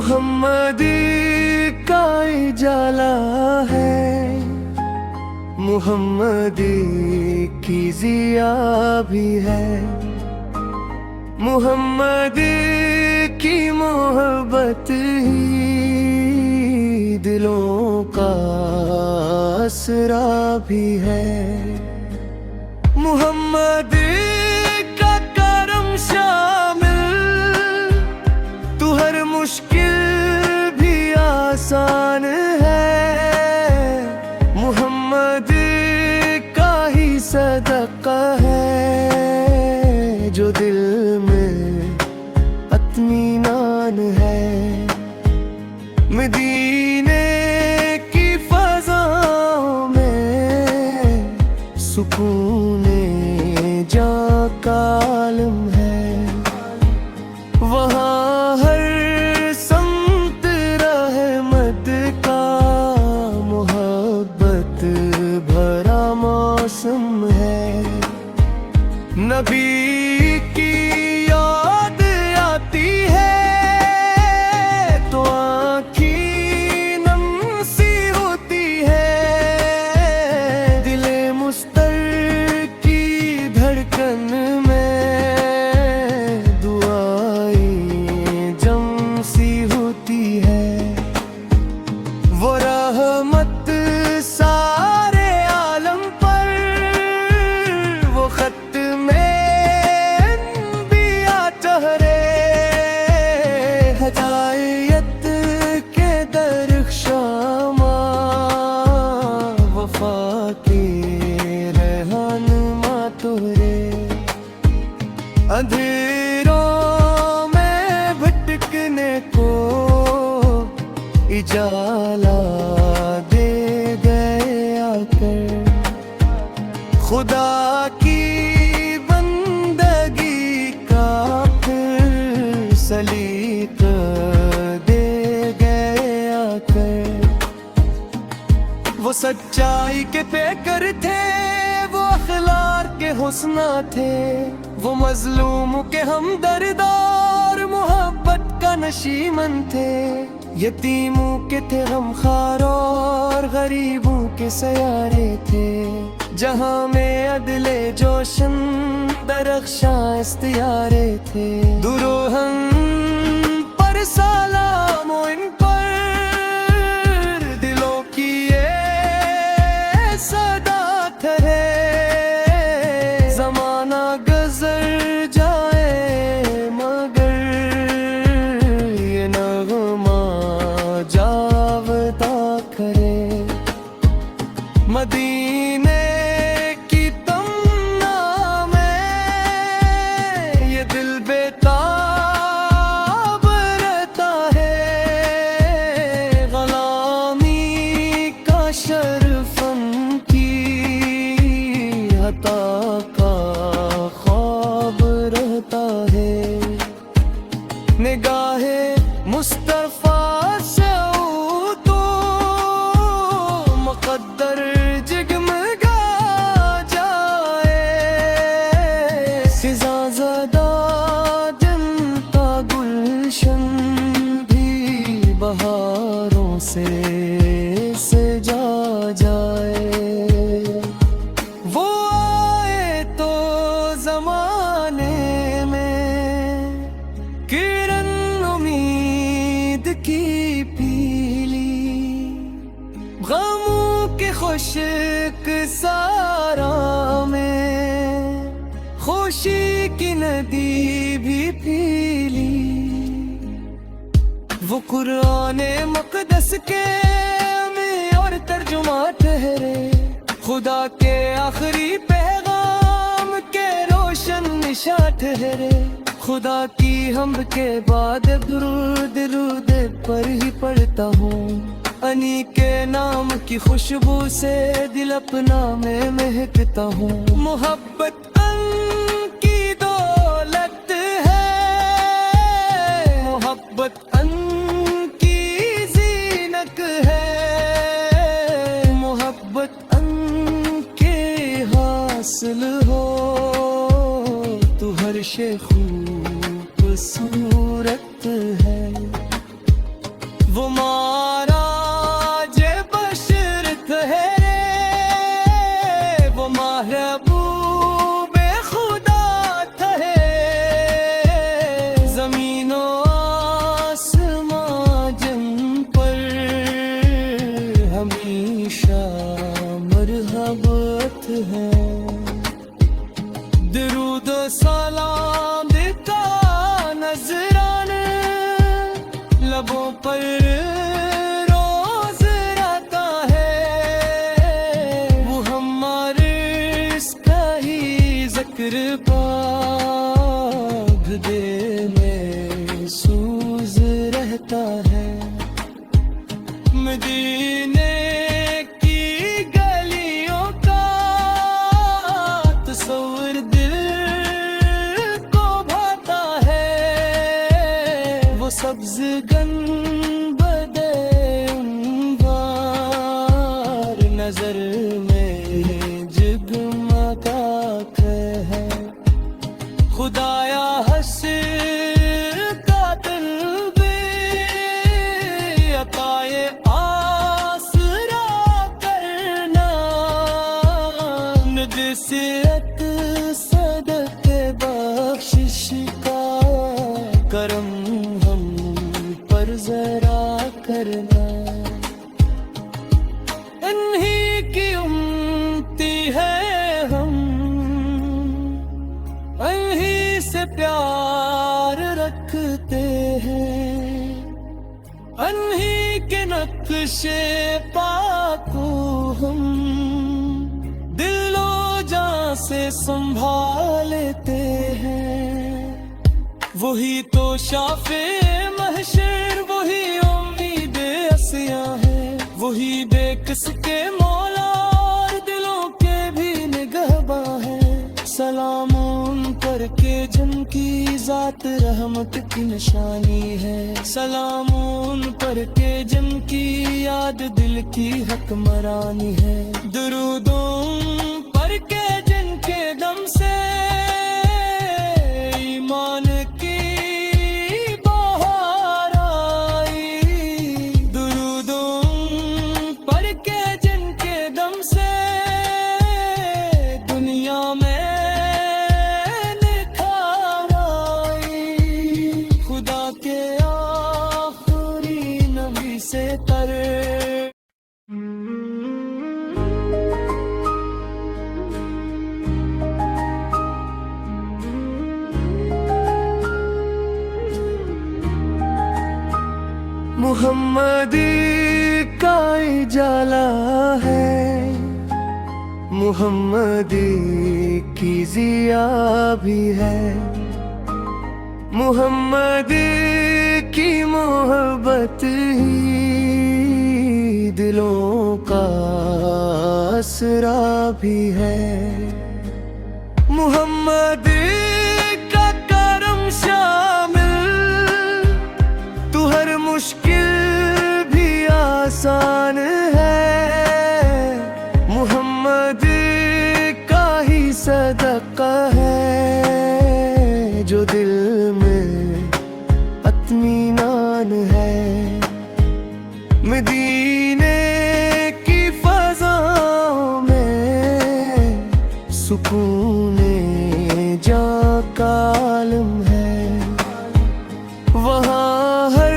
मुहम्मदी का उजाला है, मुहम्मदी की जिया भी है। मुहम्मदी की मोहब्बत ही दिलों का असरा भी है। मुहम्मदी का करम शामिल, तू हर मुश्किल भी आसान है। मुहम्मदी का ही सदका है जो दिल में इत्मीनान है। मदीने की फ़ज़ाओं में सुकूने जा का आलम है। वहाँ हर समत रहमत का मोहब्बत भरा मौसम है। नबी की याद आती है तो आँखी नम सी होती है। दिले मुस्तर की धड़कन में दुआएं जम सी होती है। वो रहमत सारे आलम पर, वो खत में अंबिया ठहरे। हिदायत के दरख्शामा वफा के रहनुमा तोरे। अंधेरों में भटकने को इजाला दे गए आकर। खुदा की बंदगी का फिर सलीका दे गए आकर। वो सच्चाई के पैकर थे, वो अखलाक के हुस्ना थे। वो मजलूम के हमदर्द और मोहब्बत का नशीमन थे। यतीमों के थे गमखार और गरीबों के सयारे थे। जहां में अदले जोशन दरख्शां इस्तियारे थे। दुरूहन पर सलाम इन पर, दिलों की ये सदा ठहरे। जमाना गुजर जाए मगर ये नगमा जावता करे। मदीने की तमन्ना में ये दिल बेताब रहता है। ग़ुलामी का शर्फ़न की अता का ख्वाब रहता है। निगाहे मुस्तफ़ा से तो मुक़द्दर जगमगा जाए। ज़दा जनता गुलशन भी बहारों से सजा जाए। वो आए तो ज़माने में किरण उम्मीद की पीली। गमों के खुशक सारा में खुशी की नदी भी पीली। वो कुराने मक़दस के में और तर्जुमा ठहरे। खुदा के आखिरी पैगाम के रोशन निशा ठहरे। खुदा की हमद के बाद दुरूद पर ही पढ़ता हूँ। अनी के नाम की खुशबू से दिल अपना मैं महकता हूँ। मोहब्बत की दौलत है, मोहब्बत की ज़ीनत है। मोहब्बत के हासिल हो तो हर शे खूबसूरत है। हमेशा मरहबत है। दरूद सलाम देता नजराने लबों पर रोज रहता है। वो हमारे इसका ही जिक्र पाग दे में सूज रहता है। मदीने की गलियों का तस्वीर दिल को भाता है। वो सब्ज गंबदे अंबार नजर में जगमगाता है। खुदाया हश्र का दिल भी अताए आसरा करना। नसीहत सदके बख्शिश का करम हम पर जरा करना। इन्हीं की उम्मती है हम, इन्हीं से प्यार रखते हैं। इन्हीं के नक्शे पाको हम दिलो जान से संभालते हैं। वही तो शाफे महशर, वही उम्मीद असिया है। वही बेकस के मौला और दिलों के भी निगहबां है। सलाम उन पर के जिनकी जात रहमत की निशानी है। सलाम उन पर के जिनकी याद दिल की हकमरानी है। दुरूद उन पर के जिनके दम से ईमान की बहार आई। दुरूद उन पर के जिनके दम से दुनिया में से तर मुहम्मदी का उजाला है। मुहम्मदी की ज़िया भी है। मुहम्मदी की मोहब्बत ही दिलों का असरा भी है। मुहम्मद का करम शामिल, तू हर मुश्किल भी आसान है। मुहम्मद का ही सदका है जो दिल में इत्मीनान है। मदीने की फ़ज़ाओं में सुकून जा का आलम है। वहाँ हर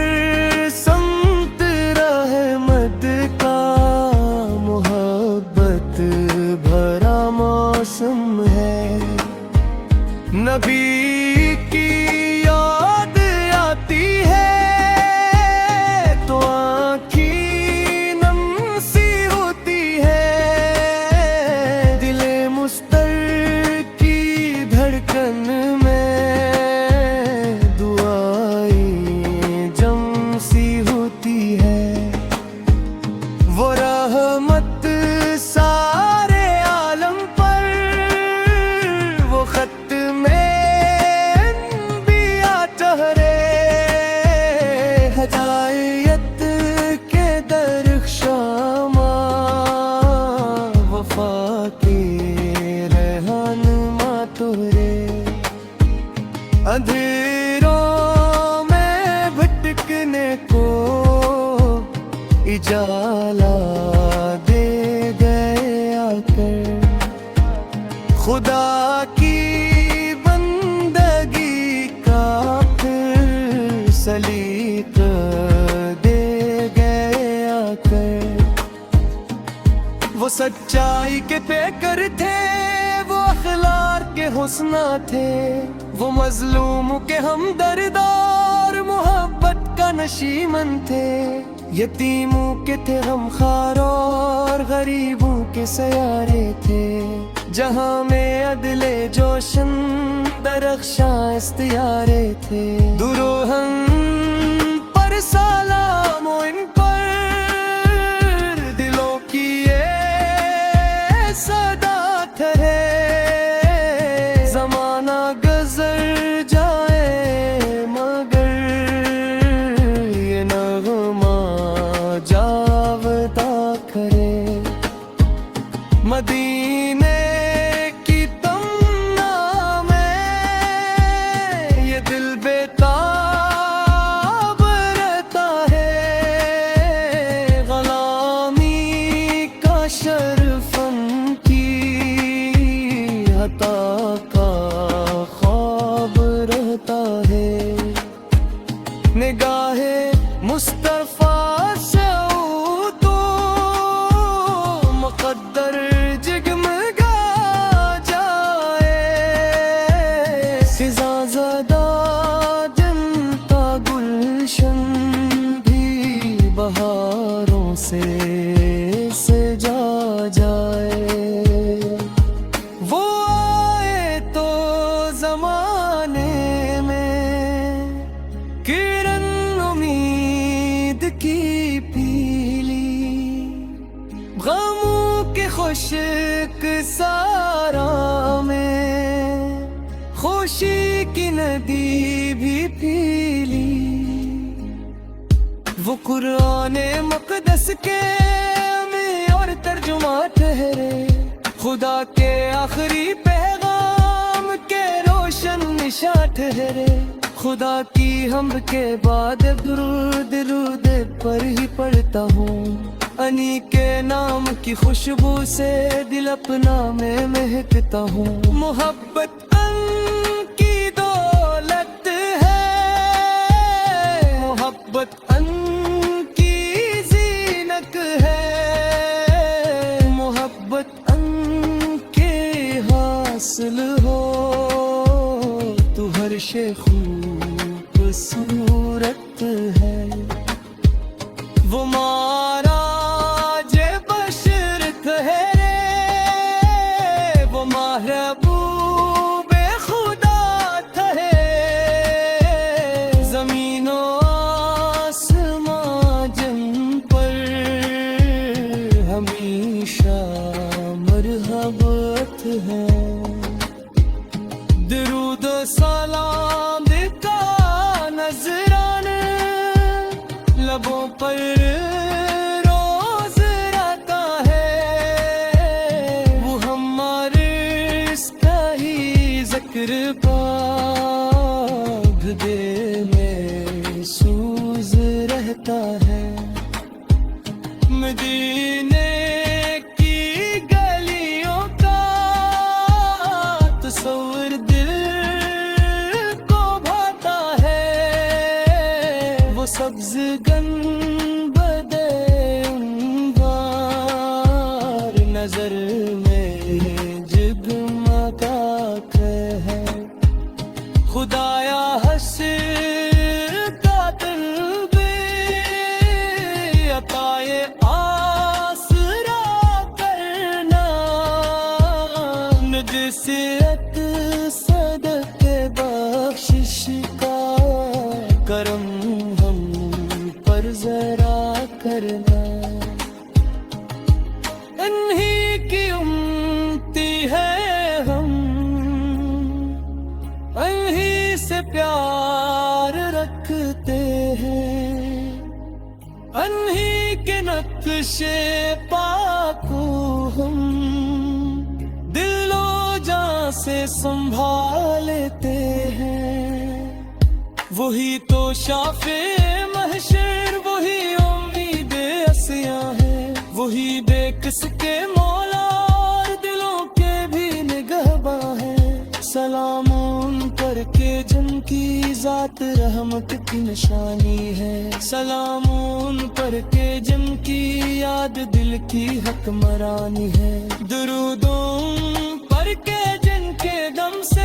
समत रहमत का मोहब्बत भरा मौसम है। नबी की याद आती है तो आँखीं नम सी होती है। दिले मुस्तर की धड़कन में दुआएं जम सी होती है। वो रहमत सारे आलम पर, वो खत में अंबिया ठहरे। हदायत के दरख्शामा वफा के रहनुमा तोरे। अंधेरों में भटकने को इजाला दे गए आकर। खुदा की बंदगी का फिर सलीका दे गए आकर। वो सच्चाई के पैकर थे, वो अखलाक के हुस्ना थे, वो मजलूम के हमदर्दार मोहब्बत का नशीमन थे। यतीमों के थे गमखार और गरीबों के सयारे थे, जहां में अदले जोशन दरख्शां इस्तियारे थे। दुरूहम पर सलाम इन पर दिलों की ये सदा ठहरे, जमाना गुजर जाए मगर ये नगमा जावता करे। मदीने की तमन्ना में ये दिल बेताब रहता है, ग़ुलामी का शर्फन की अता का ख्वाब रहता है। निगाहे मुस्तफा से तो मुक़द्दर जगमगा जाए, फिज़ाज़दा जनता गुलशन भी बहारों से सजा जाए। वो आए तो ज़माने में किरण उम्मीद की पीली, गमों के खुशक सारा में खुशी की नदी भी पीली। वो कुरान मुक़द्दस के में और तर्जुमा ठहरे, खुदा के आखिरी पैगाम के रोशन निशा ठहरे। खुदा की हमद के बाद दुरूद पर ही पढ़ता हूँ, अनी के नाम की खुशबू से दिल अपना में महकता हूँ। मोहब्बत की दौलत है, मोहब्बत की ज़ीनत है, मोहब्बत के हासिल हो तू हर शे खूबसूरत है। वो मारा जे बशर ठहरे, वो महबूबे खुदा ठहरे। ज़मीनो आसमां जिन पर हमेशा मरहबत है। दरूद सलाम का नजराना लबों पर रोज रहता है, वो हमारे इसका ही जिक्र पाग दे में सूज रहता है। मदीने की गलियों का तस्वीर दिल को भाता है, वो सब्ज़ गंबदे अंबार नजर में जगमगा है। खुदाया हश्र का तलबे अताए आसरा करना, नजसियत सदक़े बख्शिश का करम हम पर जरा करना। इन्हीं की उम्मती है हम, इन्हीं से प्यार रखते हैं, इन्हीं के नक्शे पाको हम दिलो जान से संभालते हैं। वही तो शाफे महशर, वही उम्मीद असिया है, वही बेकस के मौला और दिलों के भी निगहबा है। सलाम उन पर के जिनकी जात रहमत की निशानी है। सलाम उन पर के जिनकी याद दिल की हकमरानी है। दुरूद उन पर के जिनके गम से